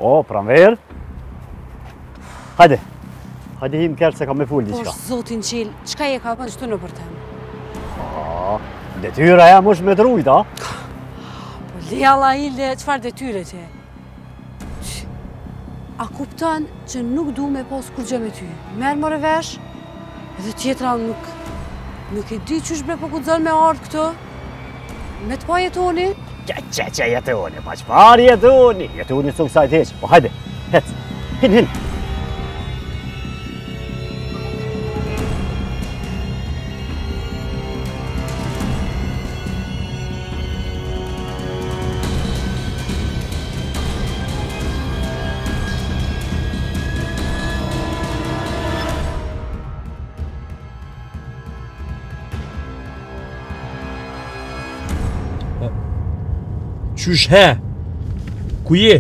Po, pranver. Hajde. Hajde him kërë se ka me full diqka. Po, zotin qil, qka je ka përnë qëtu në për tem? Detyra ja mush me drujt, a? Po, Lialla Hilde, qfar detyre që? A kuptan që nuk du me pos kur gjë me ty? Merë më revesh, edhe tjetra nuk e di qysh bre po ku të zënë me ardhë këtë? Me të pa jetoni? Që jetoni, pa qëpar jetoni? Jetoni së kësajt heqë, po hajde, hec, hin. Qysh he? Ku je?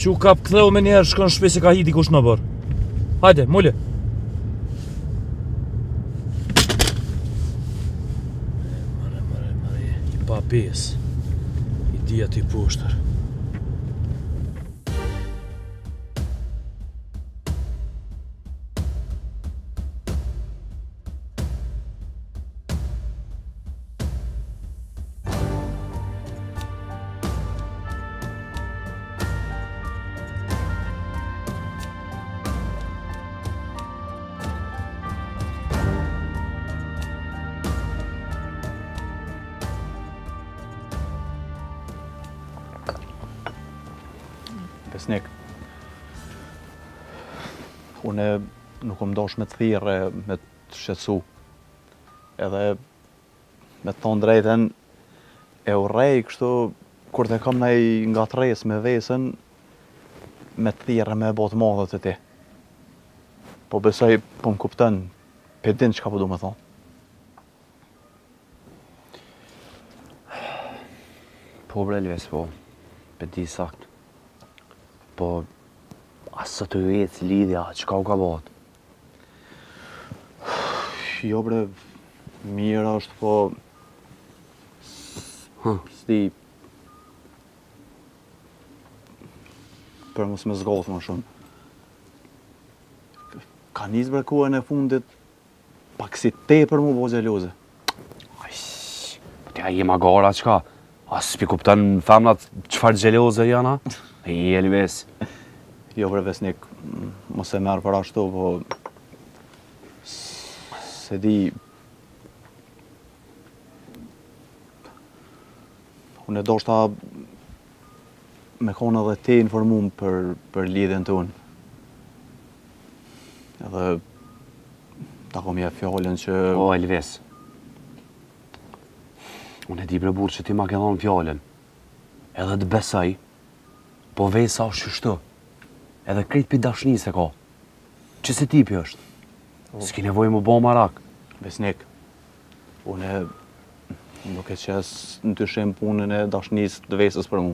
Që kap këtheu me njerë shkon shpe se ka hiti kush në bërë. Hajde, mulle. Mare, I pa pes. I dhja t'i poshtër. Besnik, une nuk më dosh me të thirë, me të shqetësu. Edhe me të thonë drejten, e urrej kështu, kur të kam nej nga të res me vesën, me të thirë me botë madhe të ti. Po besoj, po më kuptën, pe din që ka po du me thonë. Po bre Elves, po, pe di sakt. Po, asë të vecë lidhja, qka u ka bat? Jo bre, mirë është, po... S'di... Për mos me zgothë më shumë. Ka njës bre kuën e fundit, pak si te për mu bo gjeloze. Po t'ja jema gara qka? Asë pi kuptan femnat qfar gjeloze jana? I Elves. Jo bre Vesnik, mos e merë për ashtu, po... Se di... Unë e do shta... Me konë edhe te informum për lidhjen të unë. Edhe... Ta kom je fjallën që... O Elves. Unë e di bre burë që ti ma ke dhonë fjallën. Edhe të besaj. Po vej sa është qështu, edhe krejt për dashni se ka. Që se tipi është? S'ki nevoj më bo marak. Besnik, unë nuk e qes në të shem punën e dashnis të vesës për mu.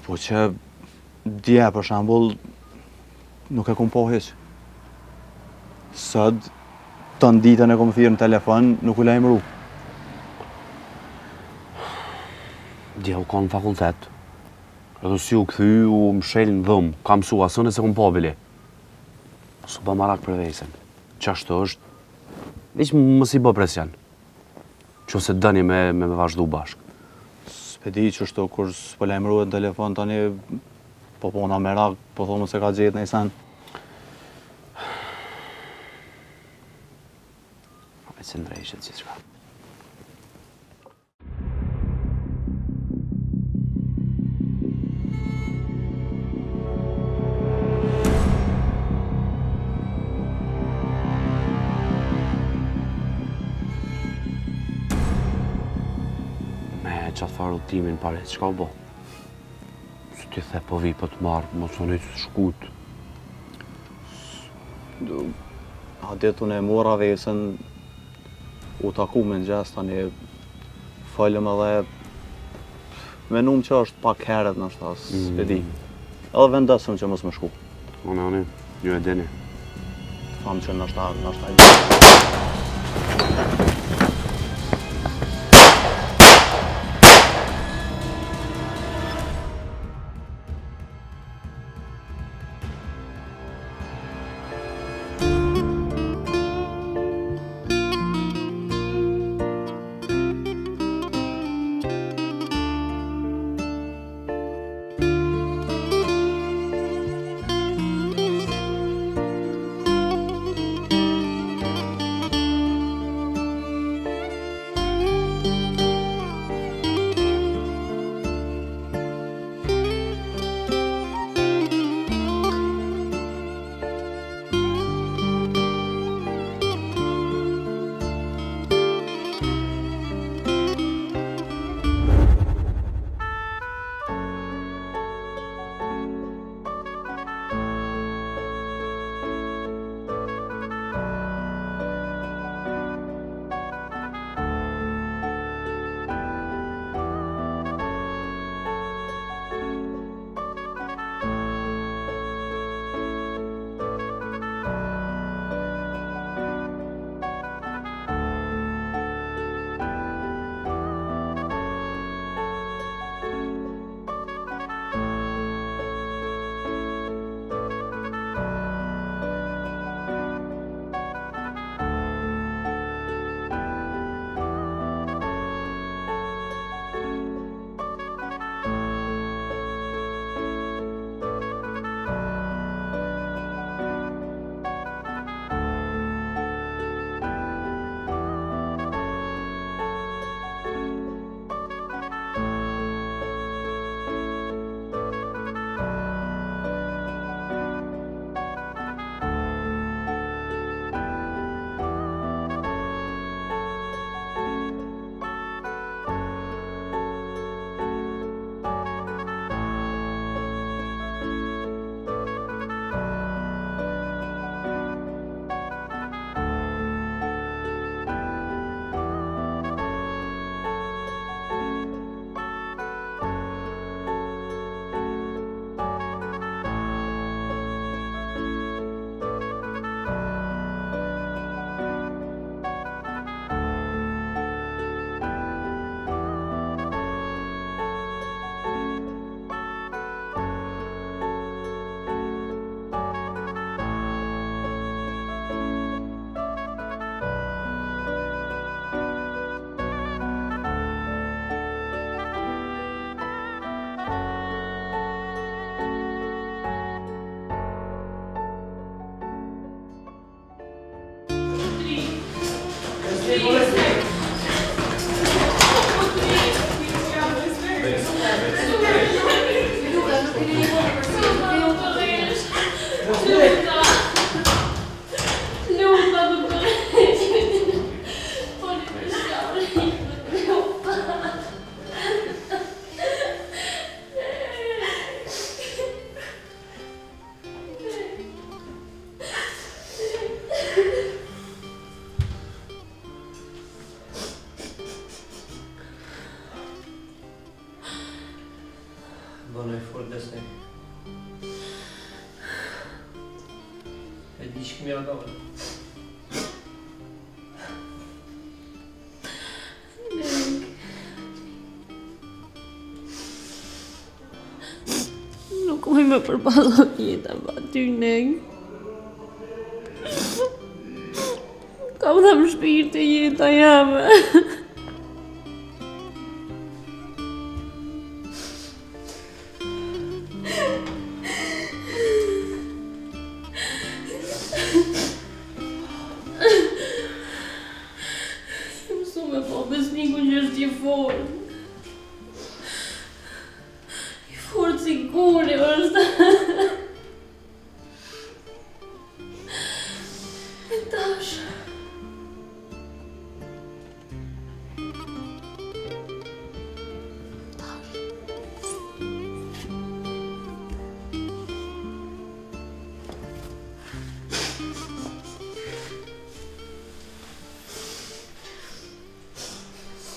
Po që dje për shambull, nuk e kom po heq. Sëd, të ditën e kom thirë në telefon, nuk u lajmëru. Dje u ka në fakultet, edhe si u këthy u mshel në dhëmë, ka mësu asën e se kom pabili. Su bë marak për vejsen. Qashtë është, veç më si bë presjan. Që se dëni me vazhdu bashkë. S'pedi që shto, kur s'po lajmëru e në telefon tani, po pona merak, po thonë se ka gjetë në i sen. E që ndrejshet që qka. Qatë farë utimin pare, qka u bo? Së ti the po vi për të marrë, mos në një të shkut. A ditë unë e mora vesën, u taku me në gjes, tani falem edhe menum që është pak heret në shtas, s'pedi. Edhe vendesëm që mos më shku. Oni, ju e dini. Famë që në shtas. Bënë e fort desne. E di që këmi adore. Nuk muj me përballon jeta pa ty, Neng. Kam dhe më shpirë të jeta jame.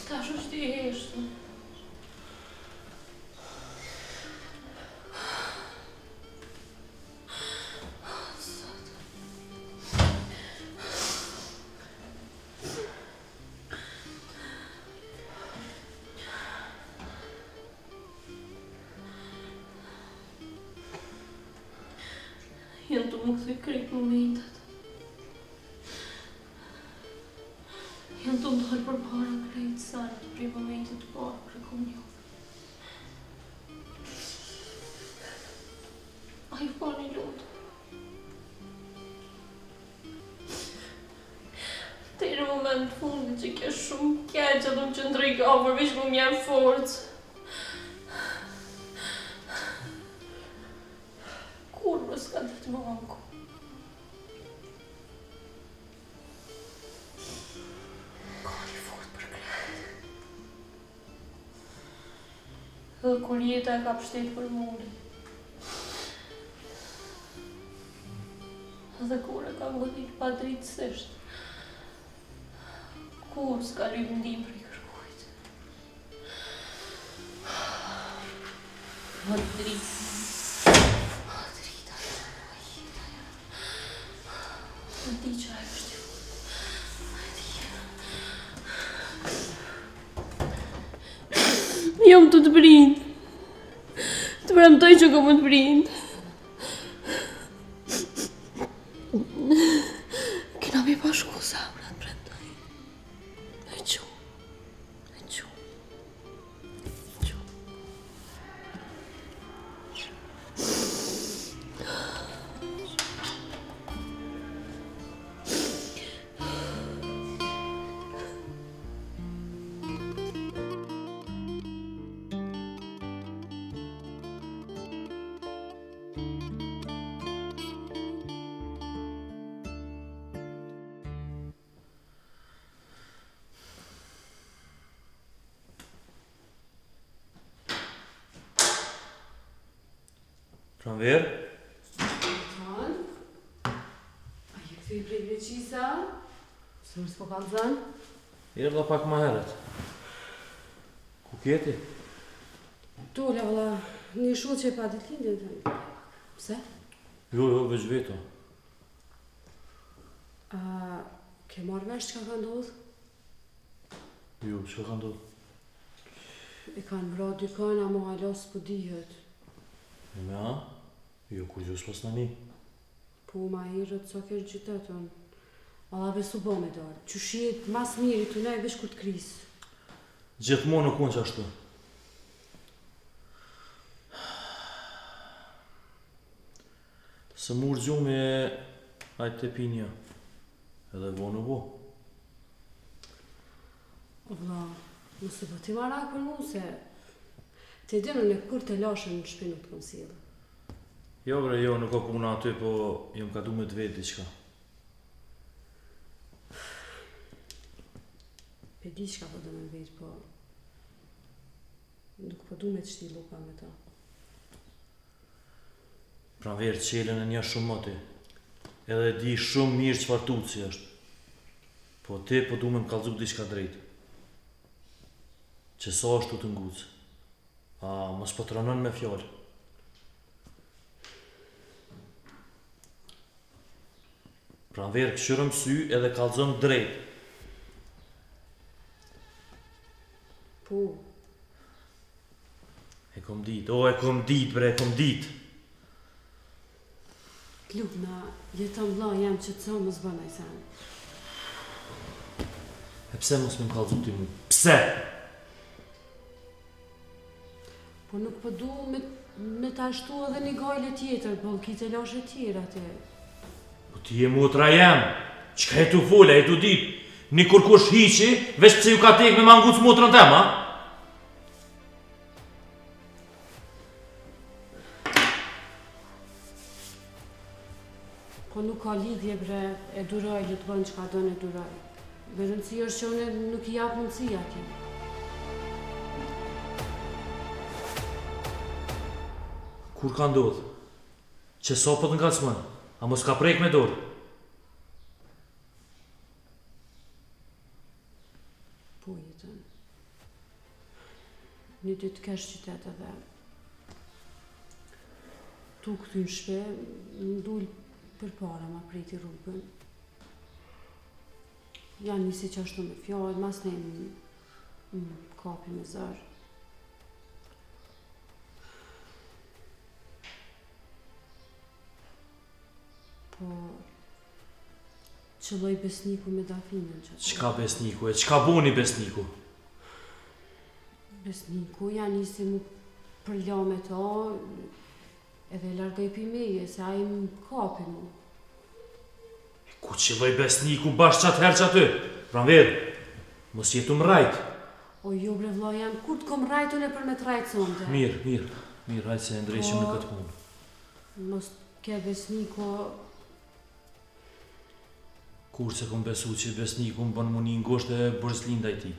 Tash është i heshtë. Janë të më këthy krejt momentet. Janë të ndalë për para krejt sarë të prej momentet të parë kërë kom një. A i fa një lutë. Te në moment fundit që ke shumë keq që do më qëndroj gafër veç më mjerë forcë. Kur më s'ka të më anku. Dhe kur jeta e ka pështet për muri. Dhe kur e ka godit pa drejtësisht. Kur s'ka lypë ndim për i kërkujt. Më dritë. Më drita. Më di që ajo është ju. Jam të prind. Të premtoj që kom të prind. Kena mi bashku zemra të premtoj. E qu. E qu. E qu. Pranver? Tan? A je këthy prej Greqisa? Së mërës po kanë zënë? Erdha pak ma heret. Ku kjeti? Dole, valla, një shullë që e pa ditë lindin. Pse? Jo, veç veto. A ke marrë vesh që ka ndodhë? Jo, që ka ndodhë? E kanë vra dykën, ama hala s'po dihet. Me a? Jo, kur gjus pas në një. Po ma herët sa kesh qytetën. Alla besu bo me dalë. Qyshiet mas miri të nej vesh kur të krisë. Gjithmonë në konë që ashtu. Se murë gjumi e ajtë të pinja. Edhe vo në vo. O vla, nëse po ti marak për mu se Ti di në kur të lashën në shpi nuk të konsilë. Jo bre, jo, nuk ka puna aty, po jam ka du me të vetë diçka. Pe di qka po do me vetë, po... Nuk po du me të shti luka me ta. Pranverë qelën e një shumë më ty. Edhe di shumë mirë çfarë tuci është. Po ti po du me më kallëzu diçka drejtë. Që sa është tu të ngucë. A, mos po të rënën me fjallë. Pranverë këshyrëm sy edhe kallëzëm drejtë. Po, E kom ditë, o e kom ditë bre, e kom ditë. Lugna, jeton vlla jam që të sa mos bënaj sen. E pse mos me më kallëzu ti mu? Pse? Po nuk po du me të ashtu edhe një gajle tjetër, po kite lashe tjera atë. Po ti e motra jem. Qka e tu fole, e tu ditë? Një kurkush hiqi, veç pse ju ka tek me manguc motrën tema? Po nuk ka lidhje bre, e duroj, le të bënë qka do në duroj. Vërëndësi është që unë nuk I japë mundësi atje. Kur ka ndodhë? Që sa po të ngacmën? A mos ka prek me dorë? Po jetën. Një ditë kesh qytet edhe. Tu këty në shpe, më dull për para ma priti rrugën. Janë nisi që ashtu me fjallë, mas ne më kapi me zërë. Po, qëlloj besniku me dafinën që... Qka besniku e? Qka boni besniku? Besniku janë nisi mu përla me ta, edhe largoj për meje, se a I më kapi mu. Ku qëlloj besniku bashkë qatë herë që aty? Pranverë, mos jetu më rajtë. O jo bre vlla jam, kur të kom rajtun e për me të rajtë sonde? Mirë, rajtë se e ndrejshim në këtë punë. Mos ke besniku... Kur se kom besu që besniku më bënë mu një ngosht e bërëslin ndaj ti.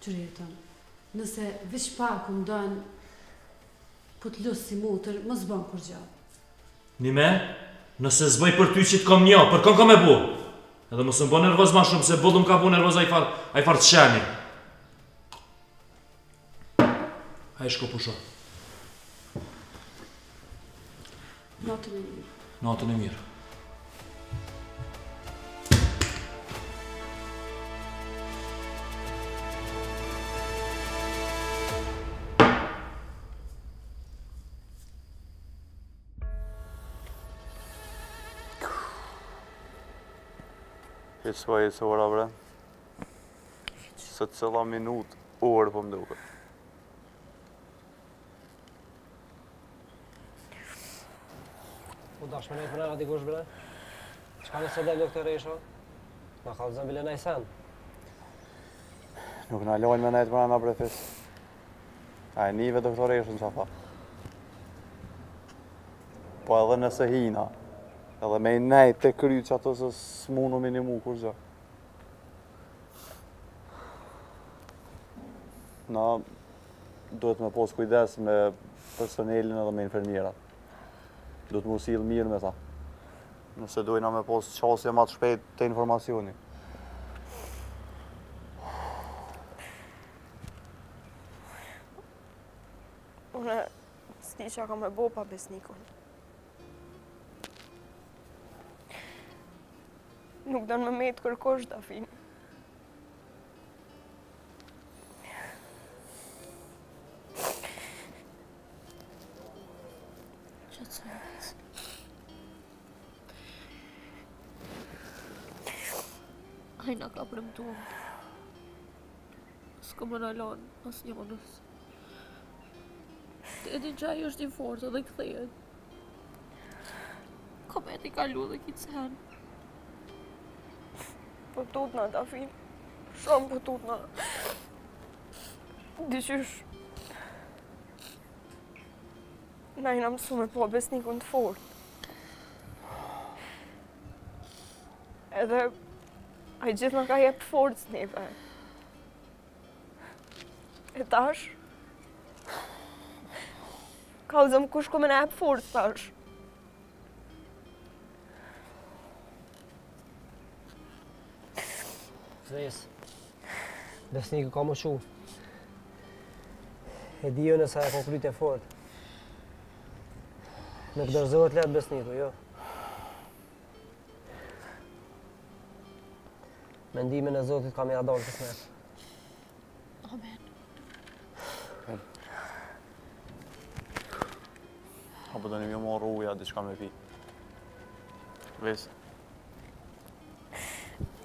Qëretën, nëse vish pak më dënë, po të lusë si motër, mos bën kur gjatë. Një me, nëse zbëj për ty që të kom një, për kënë kom e bu. Edhe mos më bë nervoz ma shumë, se bëllum ka bu nervoz a I farë të sheni. A I shko pusho. Natën e mirë. Natën e mirë. Hiç ora bre. Se cëlla minut, orë po më duke. U dash me nejtë më nëra dikush bre? Qka nëse del doktor Resho? Na kallëzën bile nej sen. Nuk na lojnë me nejtë më nëra bre fis. A e nive doktor Resho në qa tha. Po edhe nëse hina, edhe me I nejtë të kry që ato se s'munu minimu kur gjë. Na duhet me pos kujdes me personelin edhe me infermierat. Duhet mu silë mirë me ta. Nëse dojna me pos qasje ma të shpejt të informacioni. Une s'di qa ka me bo pa besnikun. Nuk dënë me metë kërkosh dafin. Ajna ka premtuar. S'ko më në lanë pas njonës. Ti e din që ajo është I fortë dhe kthehet. Ka me ti kalu dhe kitë sen. Po tutna, Dafin. Shumë po tutna. Dyqysh. Na jena mësu me po besnikun të fort. Edhe a i gjithë në ka jep forcë neve. E tash, kallëzëm kush ko me në jep forcë tash. Zes, besniku ka më shu. E di jo nësa e konkret e fort. Nuk dërzohet letë besniku, jo. Mendimin e Zotit ka me ja dalë kësmet. Amen. Apo do një më marrë uja, diçka me pi. Ves.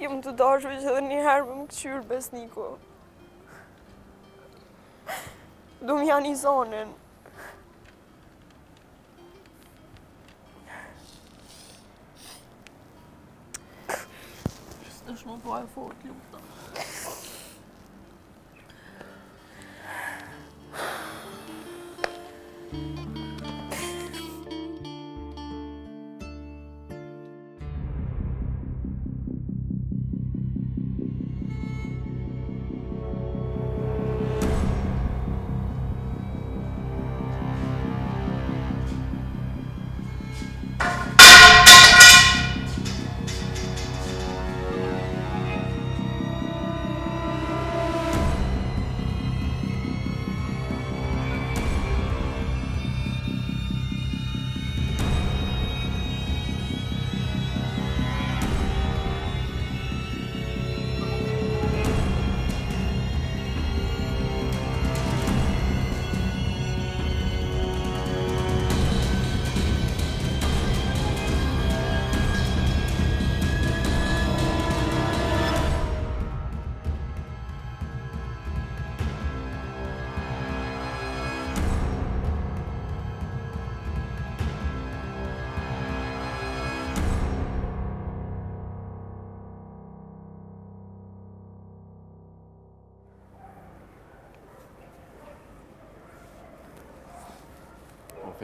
Jem të dashme që edhe njëherë më këqyrë besniku. Du më janë i zonin. S'dësh më po e fort, lukta.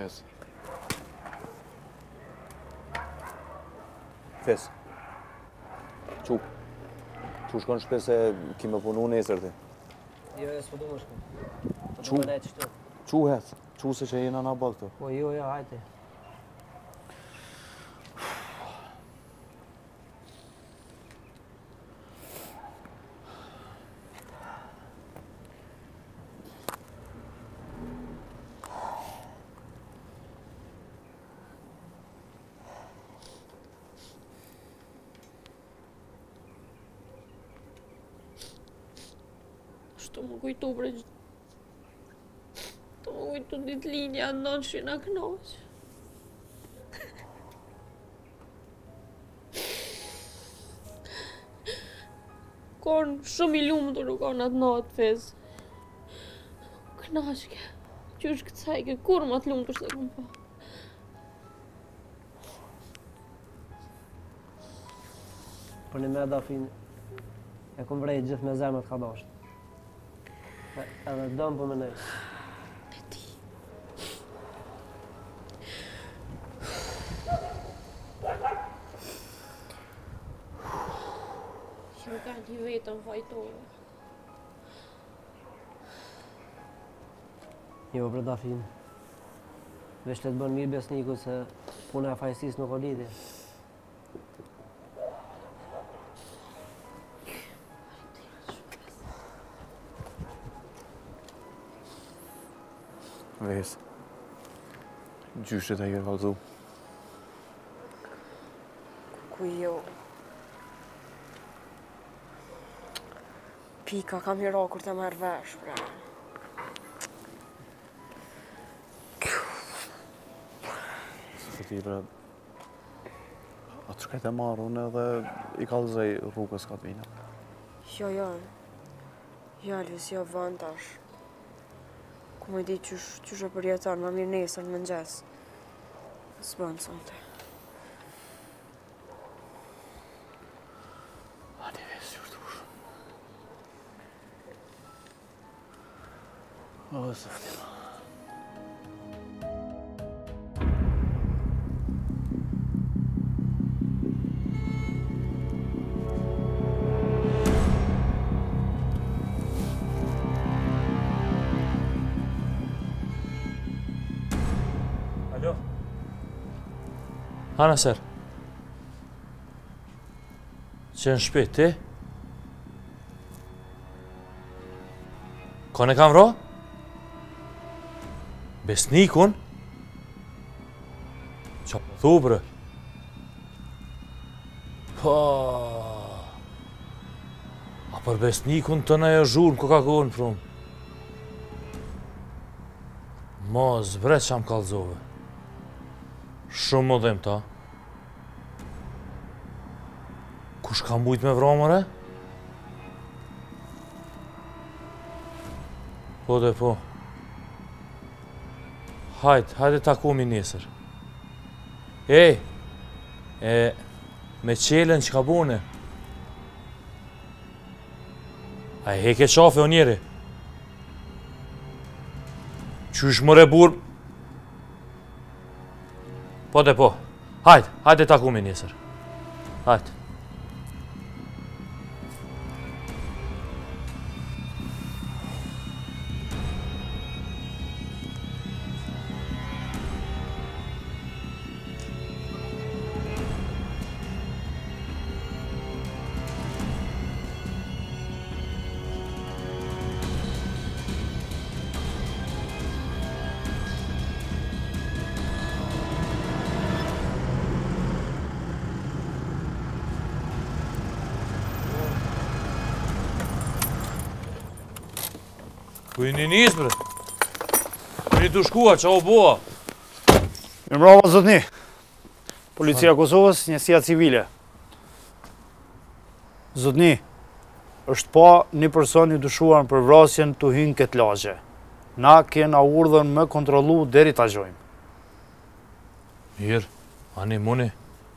Fes. Fes. Qu shkon shpe se ki me punu nesër ti. Jo, e s'po du më shku. Po Qu? du me nejtë qëtu. Qu hec? Qu se që jena na bë këtu? Po jo, hajte. Shtu më kujtu për të më kujtu ditë linja ndonë që nga knoq. Konë shumë i lumë të rukon atë natë, Fez. Knaqke, që është këcajke, kur më atë lumë të shte kom pa. Për një me Dafin, e kom vrejt gjithë me zemët ka dashtë. Edhe dëmë për më nejtë. E ti. Që më ka një vetën fajtore. Jo, për Dafin. Vesh le të bën mirë besniku se puna e fajsis nuk o lidhje. Ves. Gjyshet e ke kalzu. Ku jo. Pika kam hira kur të merë vesh, bre. Se ti bre... Atë shkajt e marrë unë edhe i kalzej rrugës ka të vina. Jo. Jo, Elvis, jo vën tash. Ku me di qysh e përjeton, ma mirë nesër në mëngjes. Së bënë sonte. Ani ves, ju shtush. O, sëftim. Alo? Hana ser? Që në shpi, ti? Kone kam ro? Besnikun? Qa për thu, bre? Pa... A për besnikun të në e zhurë në Coca-Cola, prum. Mos, bre, qa më kalzove. Shumë më dhem ta. Kush ka mbujt me vramëre? Po dhe po. Hajde takumi nesër. Ej, me qelen që ka bune. A e heke qafe o njeri? Qysh mëre burë? Po dhe po. Hajde takumi nesër. Hajde. Ku i një njës, bre? Ku i të shkua, qa o boa? Mirëmbrëma, zotni. Policia Kosovës, njësia civile. Zotni, është pa një person i dyshuar për vrasjen të hynë këtë lagje. Na kena urdhën me kontrolu deri ta gjojmë. Mirë, ani muni.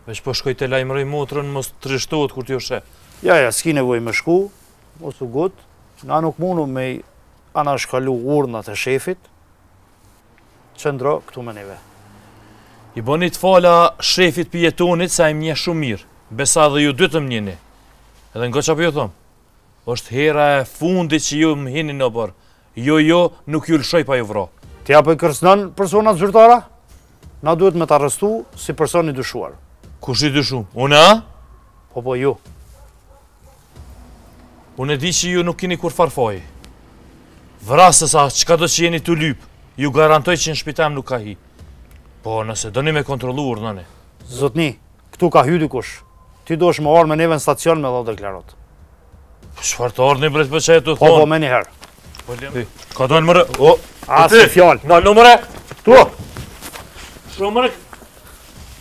Veç po shkoj të lajmëroj motrën, mos të rishtohet kur t'jo shë. Ja, s'ki nevoj me shku, mos u gut. Na nuk mundu me anashkalu urdhnat e shefit, qëndro këtu me neve. I boni të fala shefit për jetonit sa i mje shumë mirë. Besa dhe ju dytëm njeni. Edhe nga qa për ju thëmë, është hera e fundit që ju më hini në bërë. Jo, nuk ju lëshoj pa ju vro. Tja për kërcënën personat zyrtara, na duhet me të arrestu si person i dyshuar. Kush i dyshu? Une, a? Po, ju. Unë e di që ju nuk kini kur farfoj. Vrasës a qka do që jeni të lypë, ju garantoj që në shpitem nuk ka hi. Po, nëse doni me kontrolu urdhënani. Zotni, këtu ka hy dikush. Ti do është më orë me neve në stacion me dho deklarot. Shfar të ordhëni bret për që e të thonë? Po, me njëherë. Ka dojnë mëre? As të fjallë. Nga në mëre? Tu! Shumë mëre?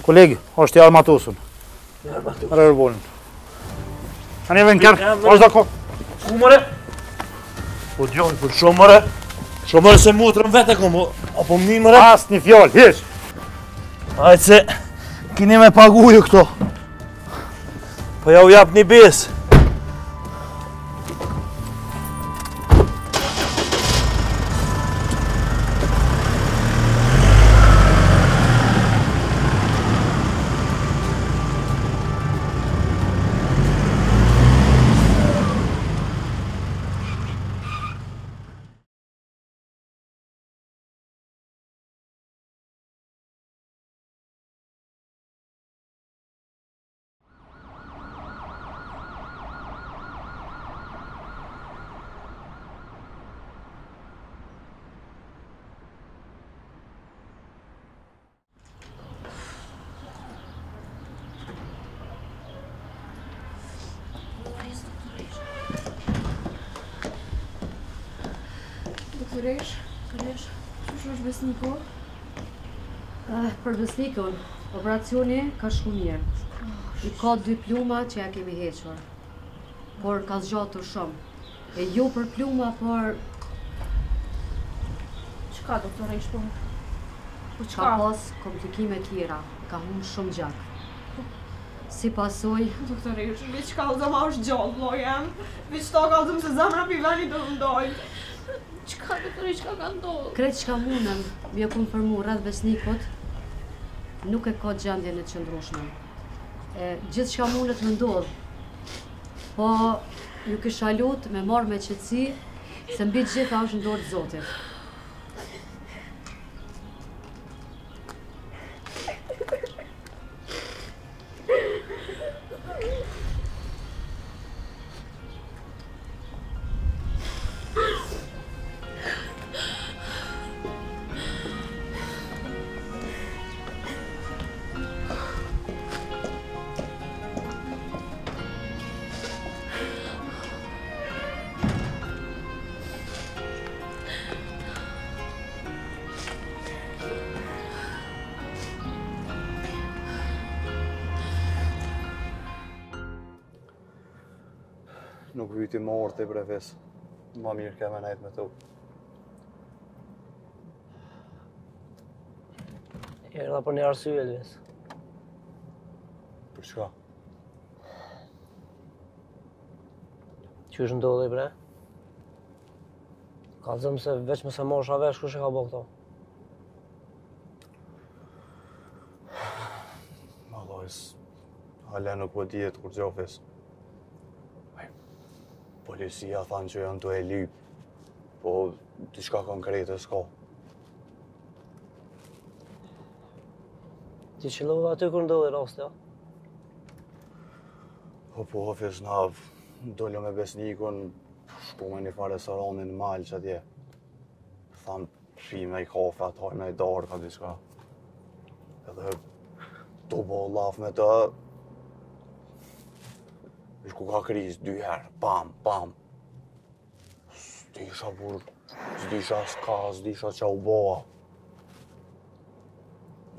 Kolegi, është i armatusun. Rërë bolin. A njeve në kërë, është da ko. Ku mëre? Po gjojnë, për shumë mëre? Shumë mëre se mutrën vete komo. Apo më një mëre? As një fjallë, hish. Ajtë se, kini me paguju këto. Po ja u jap një besë. Doktoresh, që është Besniko? Për Besnikon, operacioni ka shku mirë. I ka 2 pluma që ja kemi hequr. Por ka zgjatur shumë. E jo për pluma, por... Qka, doktoresh, po? Ka pas komplikime tjera, ka hunë shumë gjak. Si pasoj... Doktoresh, veç ka zama është gjallë, lo jem. Veç ta ka dhëmë se zamra për veni të ndojnë. Qka doktori, qka ka ndodhur? Kretë qka mundem, mi e konfirmu rreth besnikut, nuk e ka gjendjen e qëndrueshme. Gjithë qka mundet më ndodh, po ju kisha lut me marrë me qetësi, se mbi gjitha është në dorë të Zotit. Nuk vyti më orë të i breves. Ma mirë ke me najt me tu. Erdha për një arsye, Elvis. Për çka? Qysh ndodhi, bre? Kallëzëm se veç me se mosha vesh kush e ka bo këto. Allojës, hala nuk po dihet kur gjofis. Policia thanë që janë të e lyp, po diçka konkrete s'ka. Ti qëllova aty kur ndodhi rasti, ja? Po, ofis na dolo me besnikun, shku me një fare restoranin mal që atje. Thamë, shim me i kafe, ataj me i darë, ka diçka. Edhe, to bo laf me të, ku ka kriz 2 herë, pam, pam. S'disha bur, s'disha s'ka, s'disha qa u boa.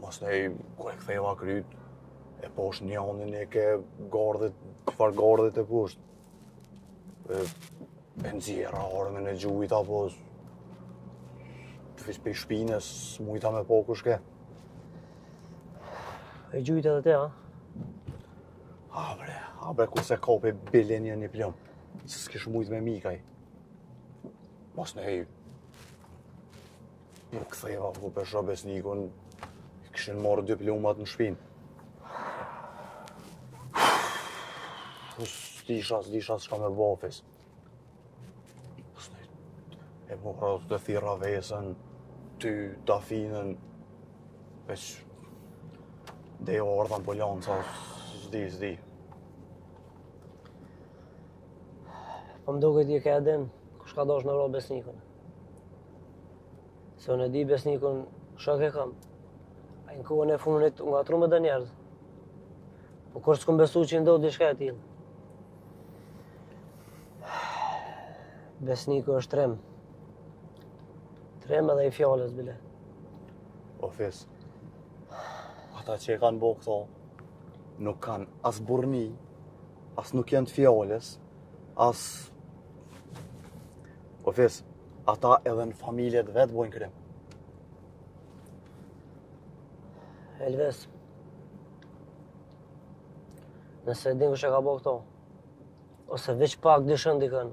Mas nej, ku e ktheva kryt, e posh njonin e ke gardhet, këfar gardhet e pusht. E nxjera armën e gjujt, apo fish pe shpines, s'mujta me po kush ke. E gjujt edhe te, ha? Abre, ku se ka pe bilenja një plëm, se s'kish mujt me mikaj. Mas nej, nuk ktheva, ku pesha besnikun, kishin marrë 2 plumat në shpinë. S'disha s'ka me bofis. Mas nej, e mora të thira vesën, ty, dafinën, veç dhe jo ardha ambulanca, s'di. Po më duket je ke edhin kush ka dosh me vro besnikun. Se unë e di besnikun shok e kam. A i në kohën e funit u ngatru me dhe njerëz. Po kur s'kom besu që i ndodh diçka e tillë. Besniku është trem. Trem edhe i fjallës, bile. Ofis, ata që e kanë bo këto, nuk kanë as burni, as nuk janë të fjallës, as... Ofis, ata edhe në familjet vetë bojnë krim. Elvis, nëse din kush e ka bo këto, ose veç pak dishën dikën,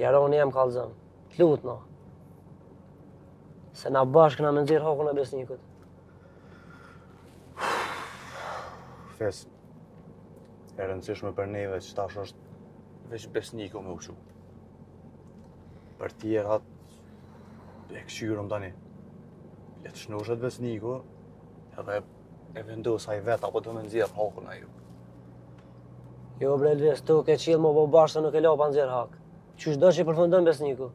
jaroni jem kallëzëm, t'lut no. Se na bashkë na me nxirë hakun e besnikut. Ofis, e rëndësishme për neve që tash është veç besniku me ushu. Për tjerat, e këshyrëm tani. Le të shnushet besniku, edhe e vendos a i vet, apo të me nxjerë hakun a ju. Jo bre Elvis, tu ke qilë më bo bashkë se nuk e la pa nxjerë hak. Qysh do që i përfundon besniku?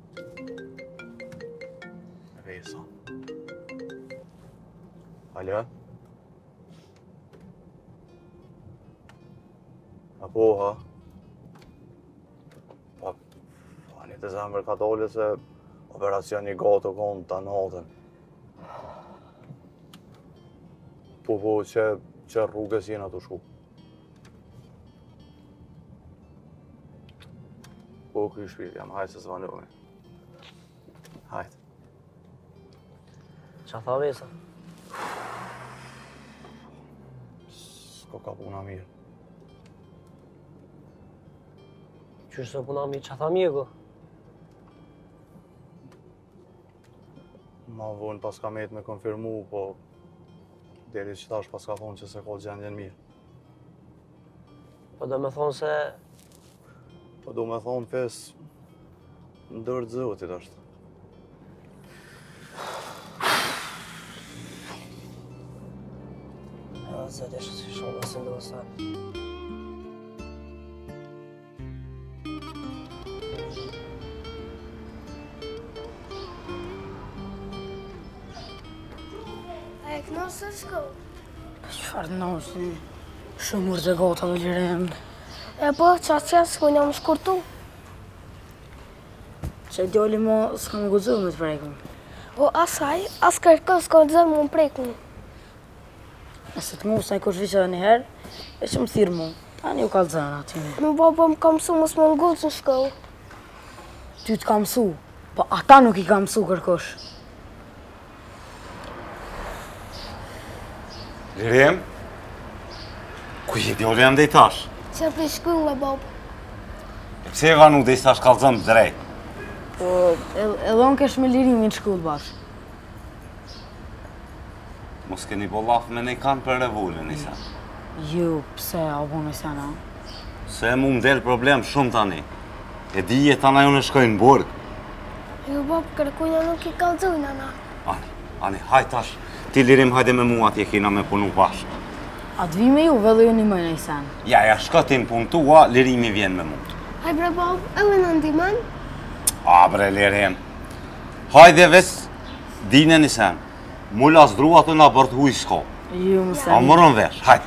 Vesa. Alo? Apo, ha? Një të zemër ka dole se operacioni gato konë të natën. Po, që rrugës jena të shku. Po, këj shpirë jam, hajtë se zvanome. Hajtë. Qa tha Vesa? S'ko ka puna mirë. Qysh se puna mirë, qa tha mjeku? Ma vonë pas ka me konfirmu, po deri që tash pas ka thonë që se ka gjendjen mirë. Po do me thonë se... Po do me thonë pes në dërë të zotit është. Ja, zëtë është si shumë nësë ndosa. A e kënosë të shko? Qëfar të nësë? Shumë urë të gota dhe lirem. E po, qatë s'ku një më shkurtu. Që djoli mo s'ka më guzu me të prekun. O asaj, as kërko s'ka të më prekun. Nëse të mu saj kush vishë dhe njëherë, e që më thirë mu. Tani u ka të zënë aty. Më baba më ka mësu mos më ngucë në shkollë. Ty të ka mësu, po ata nuk i ka mësu kërkosh. Lirem? Ku je djoli jam dhe i tash? Që për shkollë, babë. E pse e vanu dhe i tash kalëzëm drejt? Po, edhe unë kesh me lirimin shkull bashkë. Mos keni bo laf me ne kanë për revullin, Isa. Ju, pse, a bu në sena? Se mu më del problem shumë tani. E di jetë ana ju në shkojnë në burg. Jo, babë, kërkunja nuk i kalzojnë, ana. Ani, haj tash. Ti Lirim hajde me mua atje kina me punu bashkë. A të vi me ju, dhe ju një mëjnë i sen. Ja, shka ti në punë tua, Lirimi vjen me mu. Haj bre, babë, edhe në ndiman? A bre, Lirim. Hajde ves, dine një sen. Mulla zdrua të nga bërtë huj s'ko. Ju më sen. A mërën vesh, hajde.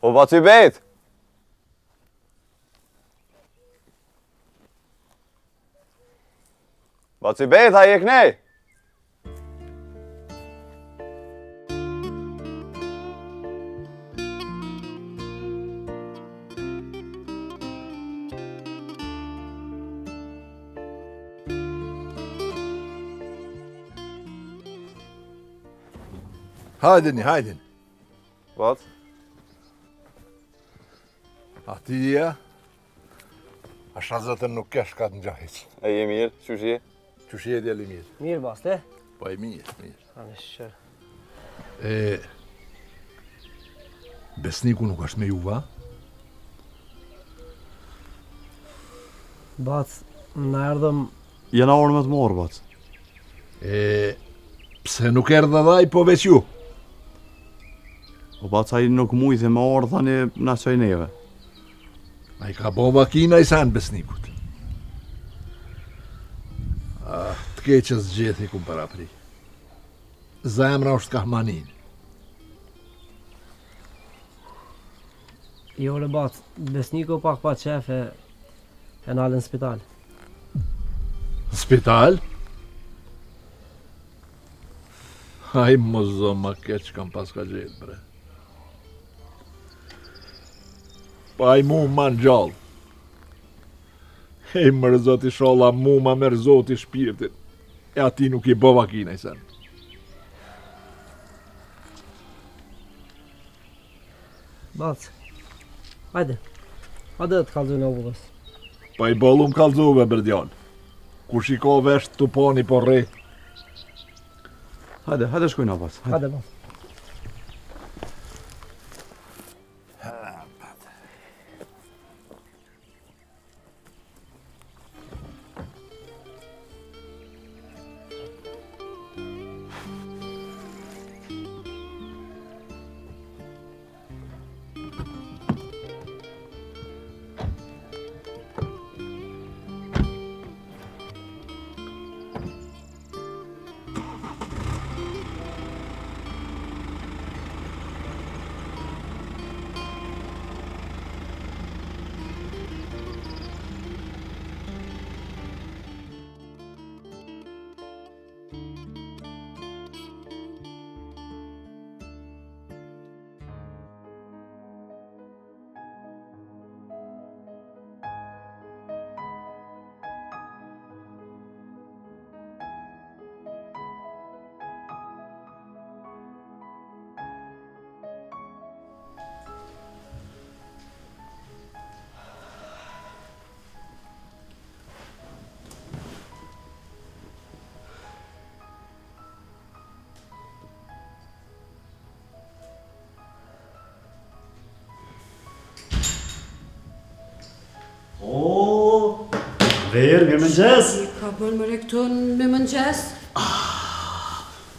O, Baci Bet! Baci Bet, a je kënej? Hajdeni, hajdeni. Bac? Atia, ashtë zëtën nuk kesh ka të ngjahit. E je mirë, qësh je? Qësh je djeli mirë? Mirë, bas, te? Po e mirë, mirë. A në shqërë. Besniku nuk është me juva? Bac, në erdhëm... Jena orë me të morë, Bac. Pse nuk erdhe dhaj, po veç ju? O, Bac, a i nuk mujtë me orë, thani na qoj neve. A i ka bo vakina i sanë besnikut. Të keqës gjethi ku për apri. Zemra është kahmanin. Jo, le bac, besniku pak pa qef e nalë në spital. Spital? Aj, mozo, ma keq kam pas ka gjetë, bre. Pa i mu ma në gjallë. E mërë zoti sholla, mu ma mërë zoti shpirtin. E ati nuk i bo vakina i sen. Bac, hajde. Hajde të kalzojnë e vullës. Pa i bollu më kalzove, berdjan. Kur shiko vesh të poni po re. Hajde shkojnë, Bac. Hajde, bac. Verë, mirë mëngjes. Ka bërë më rekton me mëngjes?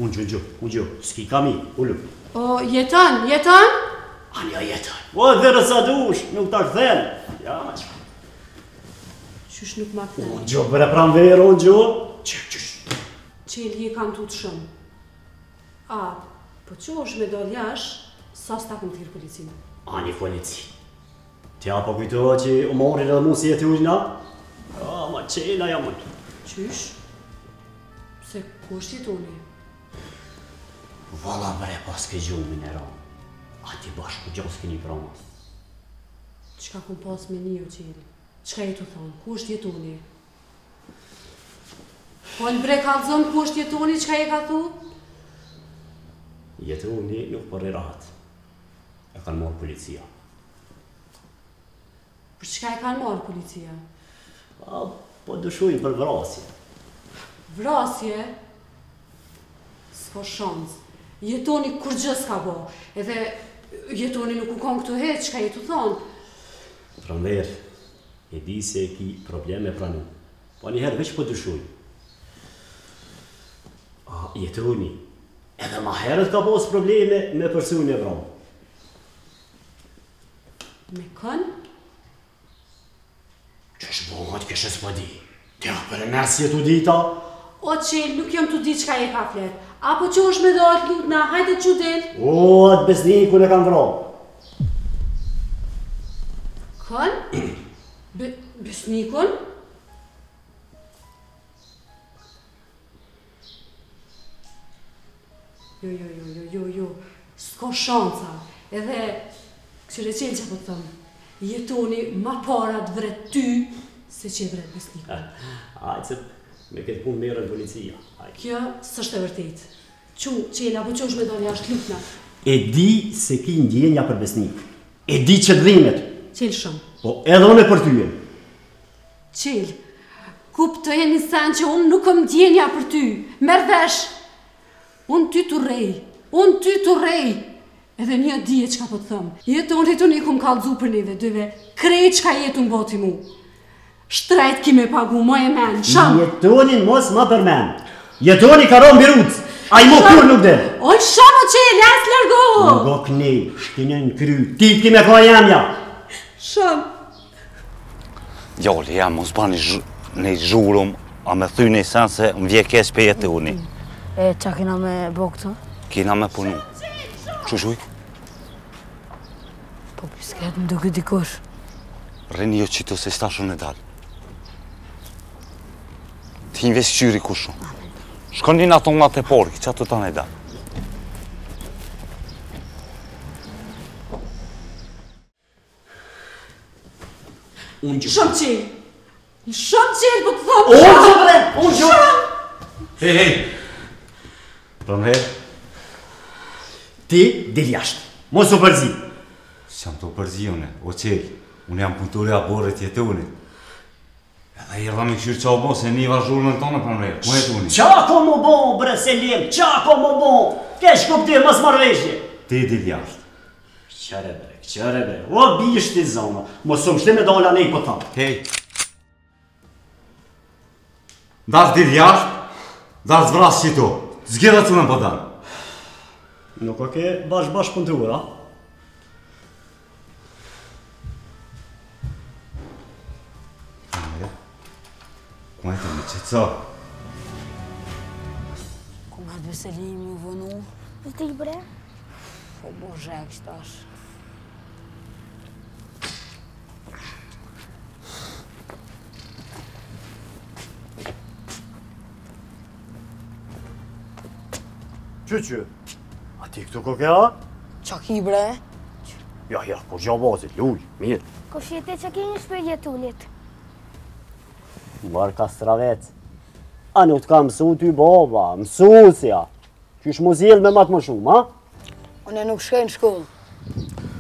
Unë gjë, s'ki kam i, ullu. O, jetan? Anja jetan. O, verë sa dush, nuk ta këthen. Ja, ma që. Qysh nuk ma këthen? Unë gjë, bërë pram verë, unë gjë. Qysh. Qeli e kam tu të shumë. Po që është me dole jash, sa s'ta këm thirë policinë? Ani polici. Tja po kujtoha që u mori edhe mu si jeti ujna? Ma qela jam unë. Qysh? Se ku është jetoni? Vala bre, pas ke gjumin e ramë. Ati bashku gjohë s'keni pramas. Qka ku pas me një o qeli? Qka jetu thonë? Ku është jetoni? Pojnë bre kalzëm, ku është jetoni? Qka je ka thu? Jetoni nuk për i rahat. E kanë marrë policia. Për qka e kanë marrë policia? Po dëshujnë për vrasje. Vrasje? S'ka shansë. Jetoni kur gjë s'ka bo. Edhe jetoni nuk u kanë këtu hetë, qka jetu thonë? Pranver, e di se ki probleme pranu. Po njëherë veç po dëshujnë. Jetoni, edhe ma herët ka pos probleme me përsun e vranë. Me kënë? Qesh bohat keshe s'pa di. Tja, për e mesje t'u dita. O qelë, nuk jam t'u di qka je ka flet. Apo që është me dojtë lutna, hajde që del. O, atë besnikun e kam vra. Kënë? Besnikun? Jo, s'ko shanca. Edhe, këshire qenë që po të thëmë, jetoni ma para të vret ty, se që e vret besnikun. Ajtë se me këtë punë merën policia. Kjo s'është e vërtet. Qela, po që është me dojnë jashtë lutna. E di se ki ndjenja për besnik. E di që dhrimet. Qelë shumë. Po edhe unë e për tyje. Qelë, kuptoj e një sen që unë nuk më ndjenja për ty. Merë vesh. Unë ty të rej. Edhe një dje që ka po të thëmë. Jetoni ku më kalëzu për neve dyve. Krejt që ka jetu në boti mu. Shtrejt ki me pagu, mo e men, sham. Jetonin mos ma për men. Jetoni ka ronë biruc. A i mo kur nuk dhe. O sham o qelë, as lërgo. Lërgo këni, shtinën kry. Ti ki me ka jamja. Sham. Jolli, jam, mos bani një zhurum, a me thy një sen se më vje kesh për jetoni. E, qa kina me bo këto? Kina me punu. Qushuj? Po pisket më duke dikush. Reni jo qito se stashon e dal. Ti inves qyri kushon. Shkon një ato nga të porki, që ato ta ne dal. Shumë qelë, po të thëmë. Unë që Hej. Pranver, ti dil jashtë. Mos u përzi. S'jam të përzi une, o qelë. Unë jam punëtori a borët jetonit. Edhe i rëdha me këshirë qa o bo, se një vazhurën tonë, Pranver. Mu jetoni. Qa ko mu bo, bre, Selim, qa ko mu bo. Kesh kupti, mos marveshje. Ti dil jashtë. Qare bre, o bisht i zona. Mos u mshti me dolla nej po thamë. Hej. Dash dil jashtë, dash zvras qito. Zgjeda cunën po danë. Nuk o ke bashkë punëtura. Ku e të me qëtësa? Ku nga të veselimi u vënu? Zdi bre? Po bo zhek qëtash. Që? A ti këtu ko kja? Qa ki bre? Ja, po gjabazit, lull, mirë. Ko shete që keni shpërjetunit? Marë kastravec. A nuk t'ka mësu ty baba, mësusja. Qysh mu zhjel me matë më shumë, ha? Une nuk shkej në shkollë.